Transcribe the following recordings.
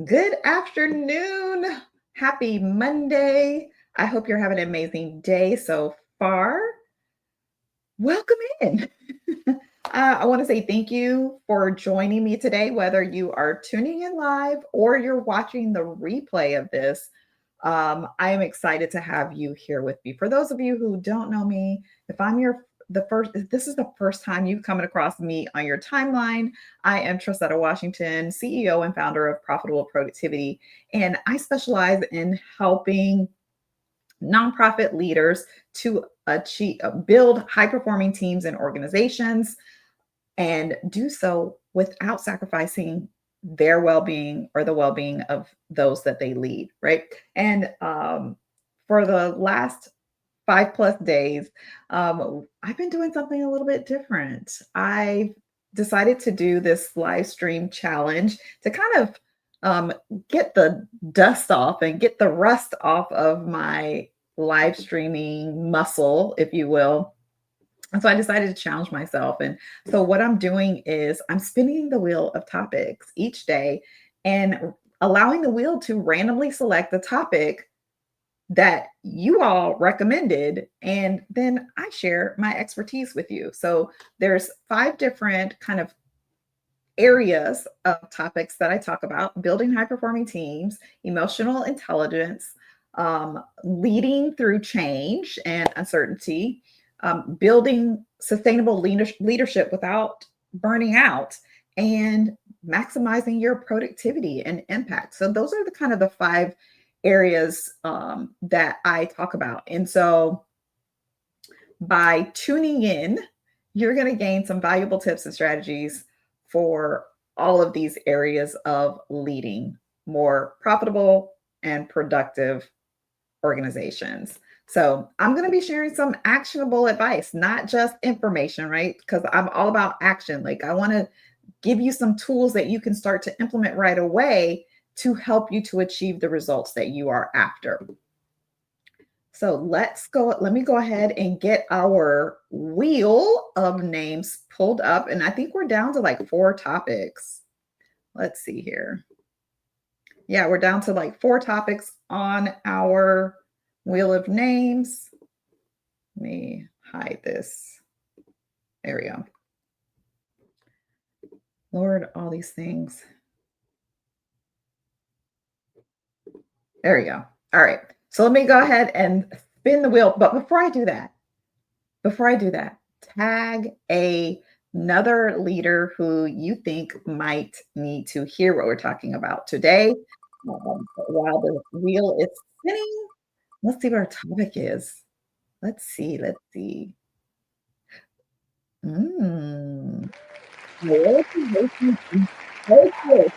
Good afternoon. Happy Monday. I hope you're having an amazing day so far. Welcome in. I want to say thank you for joining me today, whether you are tuning in live or you're watching the replay of this. I am excited to have you here with me. For those of you who don't know me, if I'm your the first, if this is the first time you've coming across me on your timeline, I am Trissetta Washington, CEO and founder of Profitable Productivity, and I specialize in helping nonprofit leaders to achieve build high performing teams and organizations and do so without sacrificing their well-being or the well-being of those that they lead, right? And for the last 5+ days, I've been doing something a little bit different. I decided to do this live stream challenge to kind of get the dust off and get the rust off of my live streaming muscle, if you will. And so I decided to challenge myself. And so what I'm doing is I'm spinning the wheel of topics each day and allowing the wheel to randomly select the topic that you all recommended, and then I share my expertise with you. So there's 5 different kind of areas of topics that I talk about: building high performing teams, emotional intelligence, leading through change and uncertainty, building sustainable leadership without burning out, and maximizing your productivity and impact. So those are the kind of the 5 areas that I talk about. And so by tuning in, you're going to gain some valuable tips and strategies for all of these areas of leading more profitable and productive organizations. So I'm going to be sharing some actionable advice, not just information, right? Because I'm all about action. Like, I want to give you some tools that you can start to implement right away to help you to achieve the results that you are after. So let's go. Let me go ahead and get our wheel of names pulled up. And I think we're down to like 4 topics. Let's see here. Yeah, we're down to like 4 topics on our wheel of names. Let me hide this. There we go. Lord, all these things. There we go. All right. So let me go ahead and spin the wheel. But before I do that, tag another leader who you think might need to hear what we're talking about today. While the wheel is spinning, let's see what our topic is. Let's see. Mm. Prioritization and focus.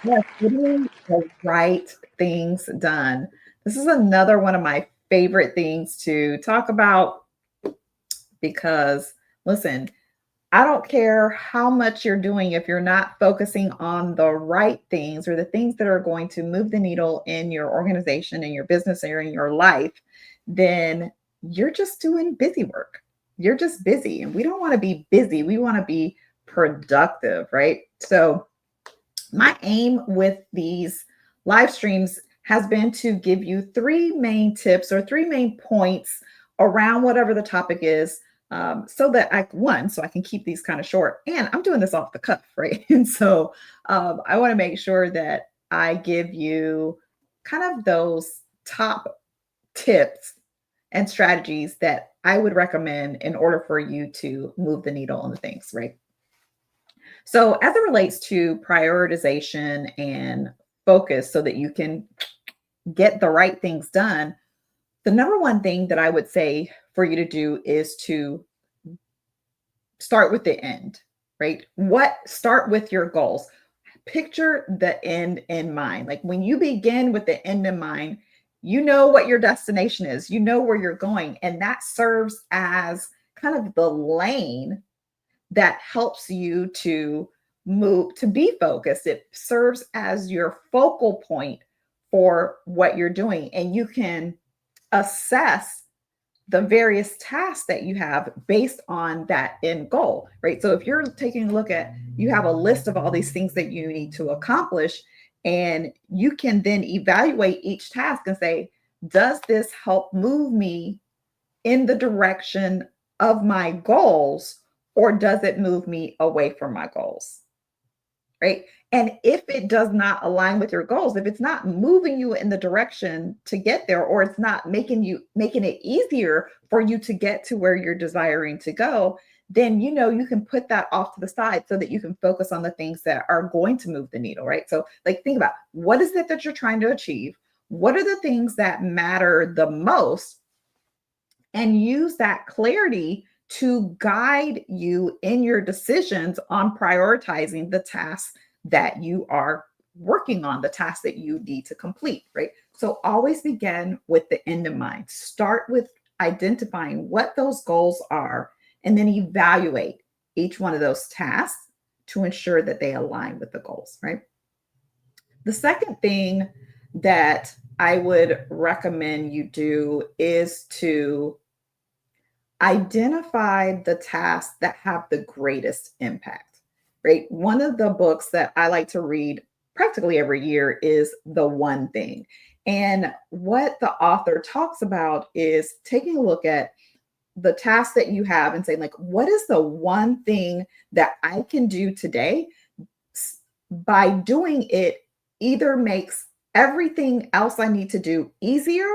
Yes, getting the right things done. This is another one of my favorite things to talk about because, listen, I don't care how much you're doing if you're not focusing on the right things or the things that are going to move the needle in your organization, in your business, or in your life, then you're just doing busy work. You're just busy. And we don't want to be busy. We want to be productive, right? So, my aim with these live streams has been to give you 3 main tips or 3 main points around whatever the topic is, so that so I can keep these kind of short. And I'm doing this off the cuff, right? And so I want to make sure that I give you kind of those top tips and strategies that I would recommend in order for you to move the needle on the things, right? So, as it relates to prioritization and focus so that you can get the right things done, the number one thing that I would say for you to do is to start with the end, right? Start with your goals. Picture the end in mind. Like, when you begin with the end in mind, you know what your destination is, you know where you're going, and that serves as kind of the lane that helps you to move, to be focused. It serves as your focal point for what you're doing. And you can assess the various tasks that you have based on that end goal, right? So if you're taking a look at, you have a list of all these things that you need to accomplish, And you can then evaluate each task and say, does this help move me in the direction of my goals, or does it move me away from my goals? Right. And if it does not align with your goals, if it's not moving you in the direction to get there, or it's not making it easier for you to get to where you're desiring to go, then you can put that off to the side so that you can focus on the things that are going to move the needle, right? So like think about, what is it that you're trying to achieve? What are the things that matter the most? And use that clarity to guide you in your decisions on prioritizing the tasks that you are working on, the tasks that you need to complete, right? So always begin with the end in mind. Start with identifying what those goals are and then evaluate each one of those tasks to ensure that they align with the goals, right? The second thing that I would recommend you do is to identify the tasks that have the greatest impact, right? One of the books that I like to read practically every year is The One Thing. And what the author talks about is taking a look at the tasks that you have and saying, like, what is the one thing that I can do today? By doing it, either makes everything else I need to do easier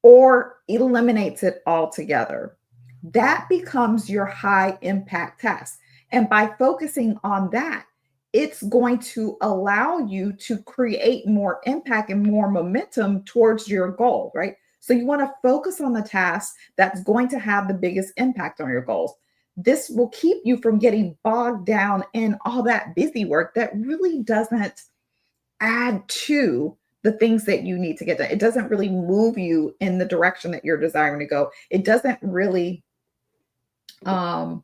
or eliminates it altogether. That becomes your high impact task. And by focusing on that, it's going to allow you to create more impact and more momentum towards your goal, right? So you want to focus on the task that's going to have the biggest impact on your goals. This will keep you from getting bogged down in all that busy work that really doesn't add to the things that you need to get done. It doesn't really move you in the direction that you're desiring to go. It doesn't really um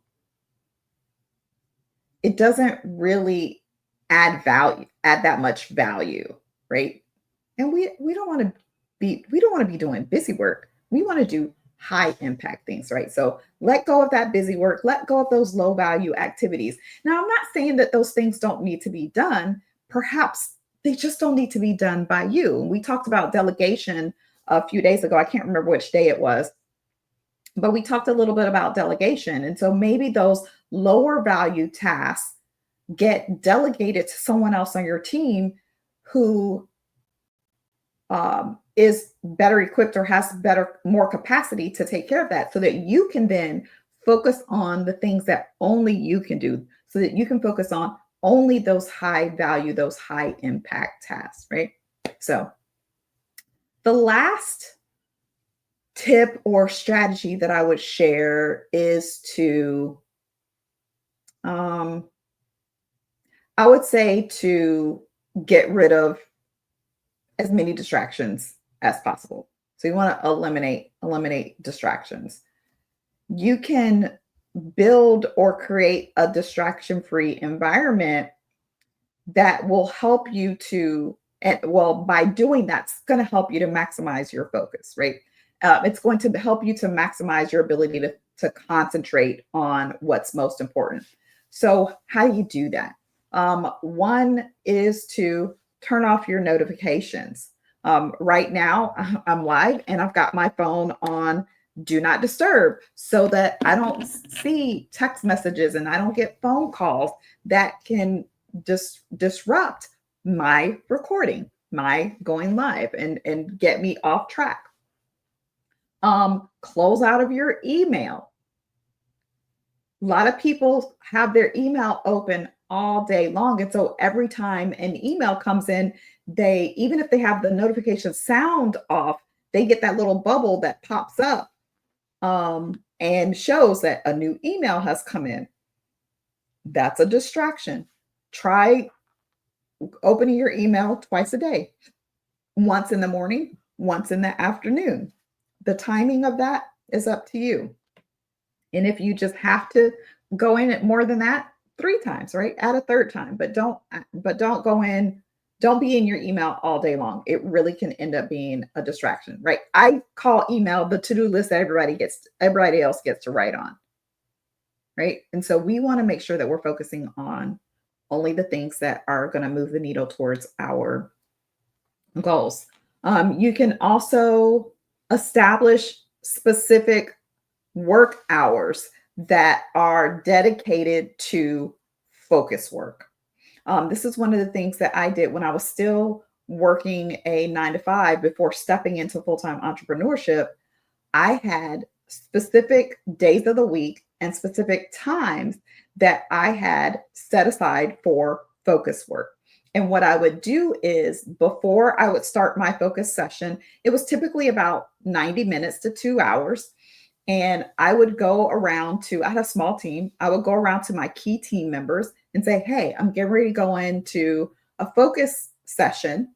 it doesn't really add that much value, right? And we don't want to be doing busy work. We want to do high impact things, right? So let go of that busy work, let go of those low value activities. Now, I'm not saying that those things don't need to be done. Perhaps they just don't need to be done by you. We talked about delegation a few days ago. I can't remember which day it was, but we talked a little bit about delegation. And so maybe those lower value tasks get delegated to someone else on your team who is better equipped or has more capacity to take care of that, so that you can then focus on the things that only you can do, so that you can focus on only those high value, those high impact tasks, right? So the last tip or strategy that I would share is to, I would say to get rid of as many distractions as possible. So you want to eliminate distractions. You can build or create a distraction-free environment that will help you to, and well, by doing that, it's going to help you to maximize your focus, right? It's going to help you to maximize your ability to concentrate on what's most important. So how do you do that? One is to turn off your notifications. Right now, I'm live and I've got my phone on do not disturb so that I don't see text messages and I don't get phone calls that can disrupt my recording, my going live, and get me off track. Close out of your email. A lot of people have their email open all day long. And so every time an email comes in, even if they have the notification sound off, they get that little bubble that pops up and shows that a new email has come in. That's a distraction. Try opening your email twice a day, once in the morning, once in the afternoon. The timing of that is up to you. And if you just have to go in it more than that, 3 times, right? Add a third time, but don't go in, don't be in your email all day long. It really can end up being a distraction, right? I call email the to-do list that everybody else gets to write on, right? And so we want to make sure that we're focusing on only the things that are going to move the needle towards our goals. You can also establish specific work hours that are dedicated to focus work. This is one of the things that I did when I was still working a 9 to 5 before stepping into full time entrepreneurship. I had specific days of the week and specific times that I had set aside for focus work. And what I would do is before I would start my focus session, it was typically about 90 minutes to 2 hours. And I would go around to, I had a small team. I would go around to my key team members and say, hey, I'm getting ready to go into a focus session.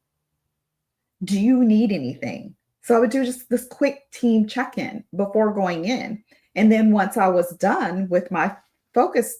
Do you need anything? So I would do just this quick team check in before going in. And then once I was done with my focus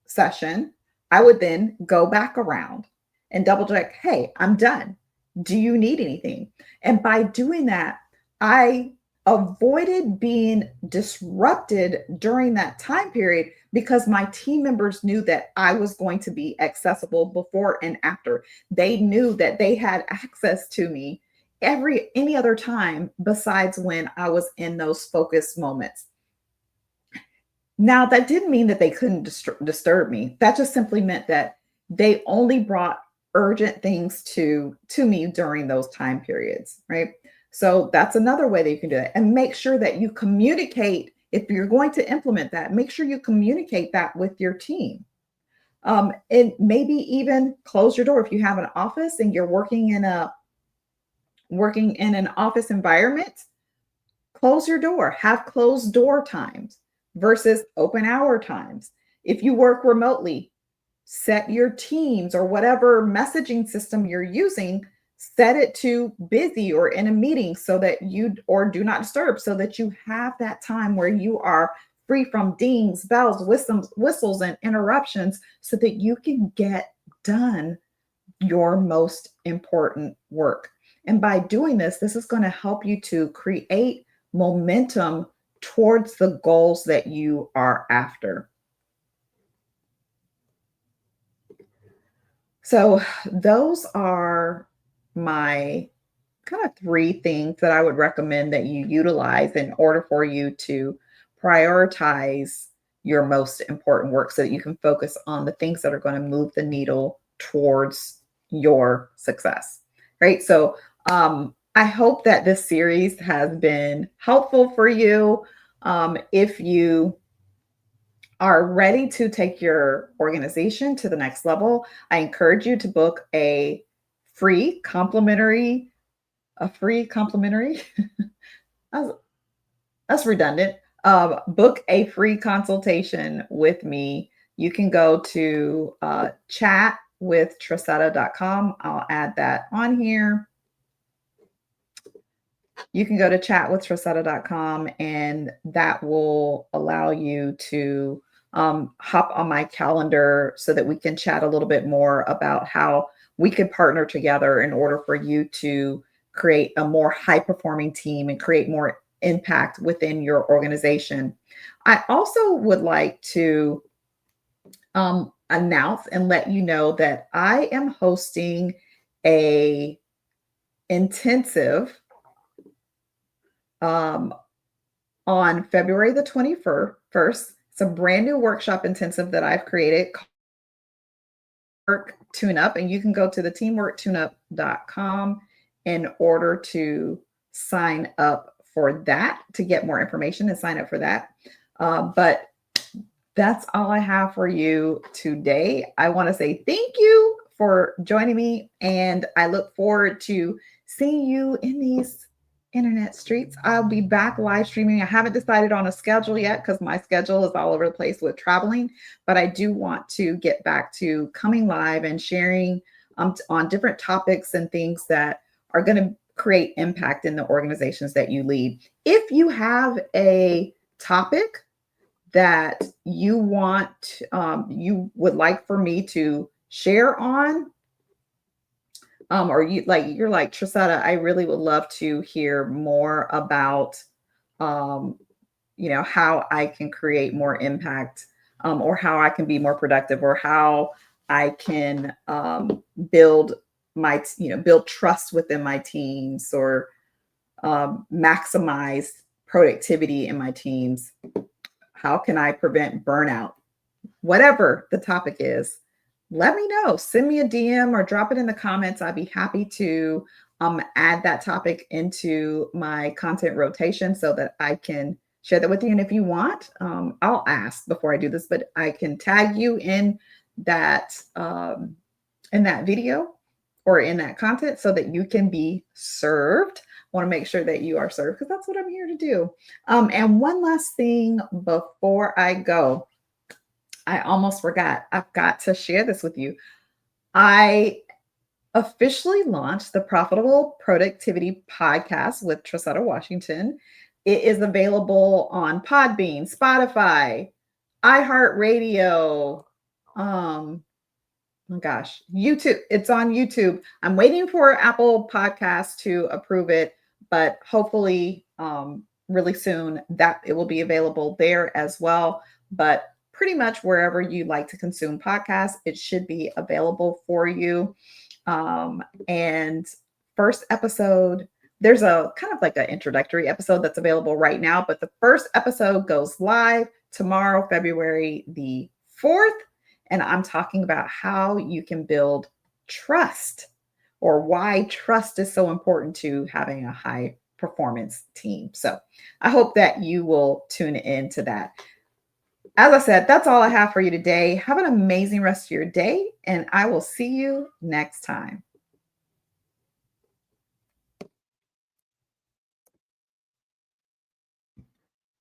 session, I would then go back around and double check, hey, I'm done. Do you need anything? And by doing that, I avoided being disrupted during that time period because my team members knew that I was going to be accessible before and after. They knew that they had access to me any other time besides when I was in those focus moments. Now, that didn't mean that they couldn't disturb me. That just simply meant that they only brought urgent things to me during those time periods, right? So that's another way that you can do it. And make sure that you communicate if you're going to implement that. Make sure you communicate that with your team. And maybe even close your door if you have an office and you're working in an office environment. Close your door, have closed door times versus open hour times. If you work remotely, set your teams or whatever messaging system you're using, set it to busy or in a meeting so that you, or do not disturb, so that you have that time where you are free from dings, bells, whistles, and interruptions so that you can get done your most important work. And by doing this, this is going to help you to create momentum towards the goals that you are after. So, those are my kind of three things that I would recommend that you utilize in order for you to prioritize your most important work so that you can focus on the things that are going to move the needle towards your success. Right. So, I hope that this series has been helpful for you. If you are ready to take your organization to the next level, I encourage you to book free complimentary, a free complimentary, that's, that's redundant. Book a free consultation with me. You can go to chatwithtresetta.com. I'll add that on here. You can go to chatwithtresetta.com and that will allow you to hop on my calendar so that we can chat a little bit more about how we could partner together in order for you to create a more high performing team and create more impact within your organization. I also would like to announce and let you know that I am hosting a intensive um, on February the 21st. It's a brand new workshop intensive that I've created called Work Tune Up, and you can go to the teamworktuneup.com in order to sign up for that, to get more information and sign up for that. But that's all I have for you today. I want to say thank you for joining me, and I look forward to seeing you in these internet streets. I'll be back live streaming. I haven't decided on a schedule yet because my schedule is all over the place with traveling, but I do want to get back to coming live and sharing on different topics and things that are going to create impact in the organizations that you lead. If you have a topic that you want, you would like for me to share on, or you're like, Tresetta, I really would love to hear more about, um, how I can create more impact, or how I can be more productive, or how I can build build trust within my teams, or maximize productivity in my teams? How can I prevent burnout? Whatever the topic is, let me know. Send me a DM or drop it in the comments. I'd be happy to add that topic into my content rotation so that I can share that with you. And if you want, I'll ask before I do this, but I can tag you in that video or in that content so that you can be served. Want to make sure that you are served because that's what I'm here to do. And one last thing before I go, I almost forgot. I've got to share this with you. I officially launched the Profitable Productivity Podcast with Trisetta Washington. It is available on Podbean, Spotify, iHeartRadio, oh gosh, YouTube. It's on YouTube. I'm waiting for Apple Podcasts to approve it, but hopefully really soon that it will be available there as well. But pretty much wherever you like to consume podcasts, it should be available for you. And first episode, there's a kind of like an introductory episode that's available right now, but the first episode goes live tomorrow, February the 4th. And I'm talking about how you can build trust, or why trust is so important to having a high performance team. So I hope that you will tune in to that. As I said, that's all I have for you today. Have an amazing rest of your day, and I will see you next time.